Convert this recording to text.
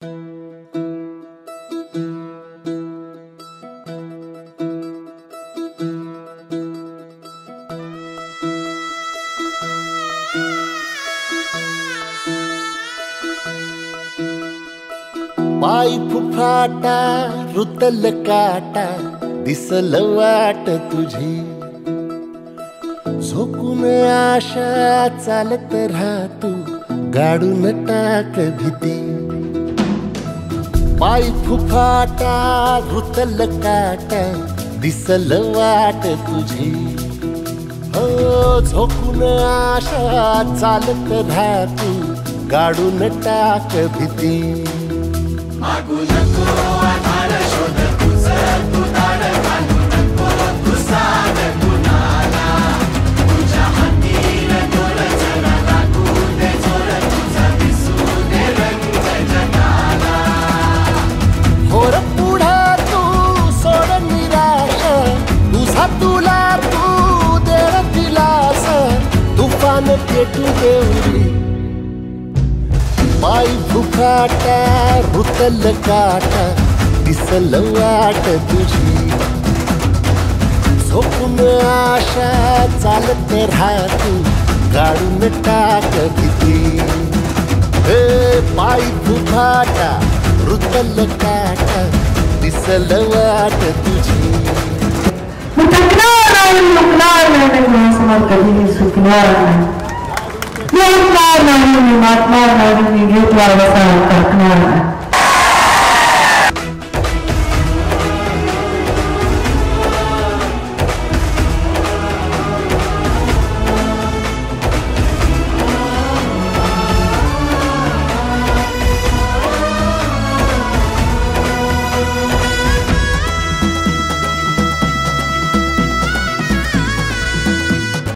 पाय फुफाटा रुतल काटा दिसल वाट तुझी झोकून आशा चालत राहतू गाडून टाक भीती पाय फुफाटा रुतल काटा दिसल वाट तुझी हो झोकून आशा चालत राहतू गाडून टाक भीती मागू नको आधार शोध तुझं तू दाड घालू नको तू साध कुणाला तुझ्या हातीन दोर जरा लागू दे जोर तुझा दिसू दे रंग जगाला होर पुढे तू सोड निराश तुझा तुला तू दे दिलास तुफान पेटू देवरी पाय फुफाटा रुतल काटा दिसल वाट तुझी झोपून आशा चालत राहतू गाडून टाक भीती पाय फुफाटा रुतल काटा दिसल वाट तुझी महात्मा गांधी घेतला